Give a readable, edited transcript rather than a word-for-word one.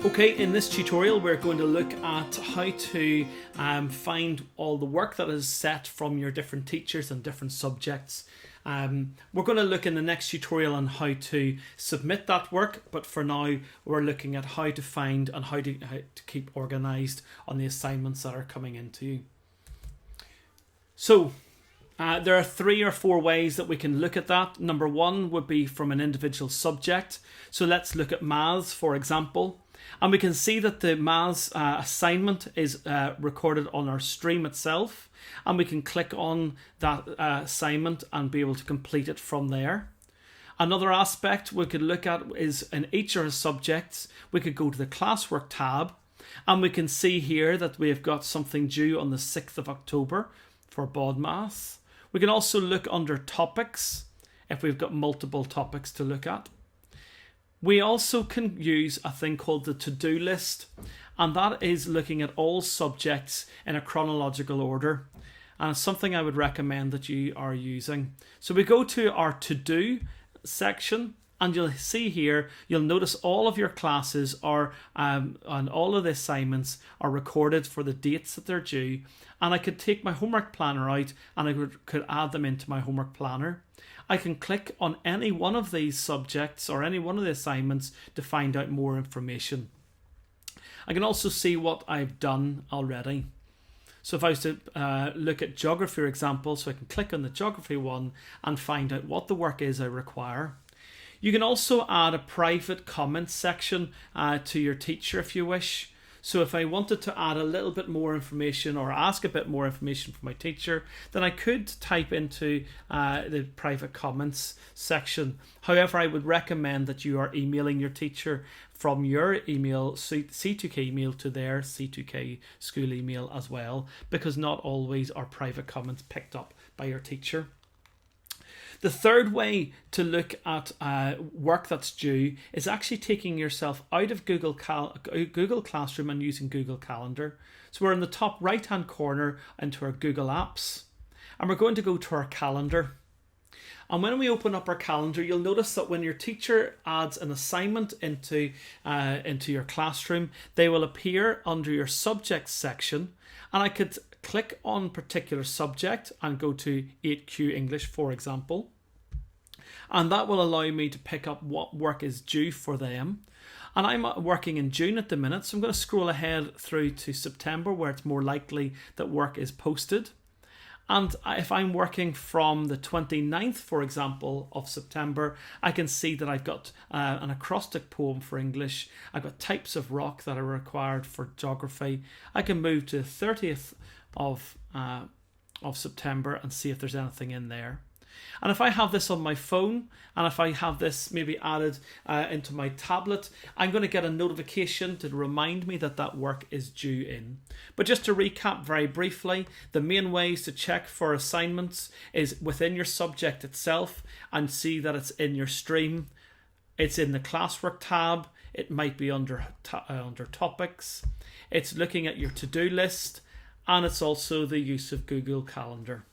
Okay, in this tutorial we're going to look at how to find all the work that is set from your different teachers and different subjects. We're going to look in the next tutorial on how to submit that work, but for now we're looking at how to find and how to keep organised on the assignments that are coming into you. So there are 3 or 4 ways that we can look at that. Number 1 would be from an individual subject. So let's look at maths, for example. And we can see that the maths assignment is recorded on our stream itself. And we can click on that assignment and be able to complete it from there. Another aspect we could look at is in each of our subjects, we could go to the classwork tab. And we can see here that we have got something due on the 6th of October for BODMaths. We can also look under topics if we've got multiple topics to look at. We also can use a thing called the to-do list, and that is looking at all subjects in a chronological order, and it's something I would recommend that you are using. So we go to our to-do section, and you'll see here, you'll notice all of your classes are and all of the assignments are recorded for the dates that they're due, and I could take my homework planner out and I could add them into my homework planner. I can click on any one of these subjects or any one of the assignments to find out more information. I can also see what I've done already. So if I was to look at geography, for example, so I can click on the geography one and find out what the work is I require. You can also add a private comment section to your teacher if you wish. So if I wanted to add a little bit more information or ask a bit more information from my teacher, then I could type into the private comments section. However, I would recommend that you are emailing your teacher from your email, C2K email, to their C2K school email as well, because not always are private comments picked up by your teacher. The third way to look at work that's due is actually taking yourself out of Google Classroom and using Google Calendar. So we're in the top right hand corner into our Google Apps, and we're going to go to our calendar. And when we open up our calendar, you'll notice that when your teacher adds an assignment into your classroom, they will appear under your subjects section, and I could click on particular subject and go to 8Q English, for example, and that will allow me to pick up what work is due for them. And I'm working in June at the minute, so I'm going to scroll ahead through to September, where it's more likely that work is posted. And if I'm working from the 29th, for example, of September, I can see that I've got an acrostic poem for English. I've got types of rock that are required for geography. I can move to the 30th of September and see if there's anything in there. And if I have this on my phone, and if I have this maybe added into my tablet, I'm going to get a notification to remind me that that work is due in. But just to recap very briefly, the main ways to check for assignments is within your subject itself and see that it's in your stream. It's in the classwork tab. It might be under topics. It's looking at your to-do list, and it's also the use of Google Calendar.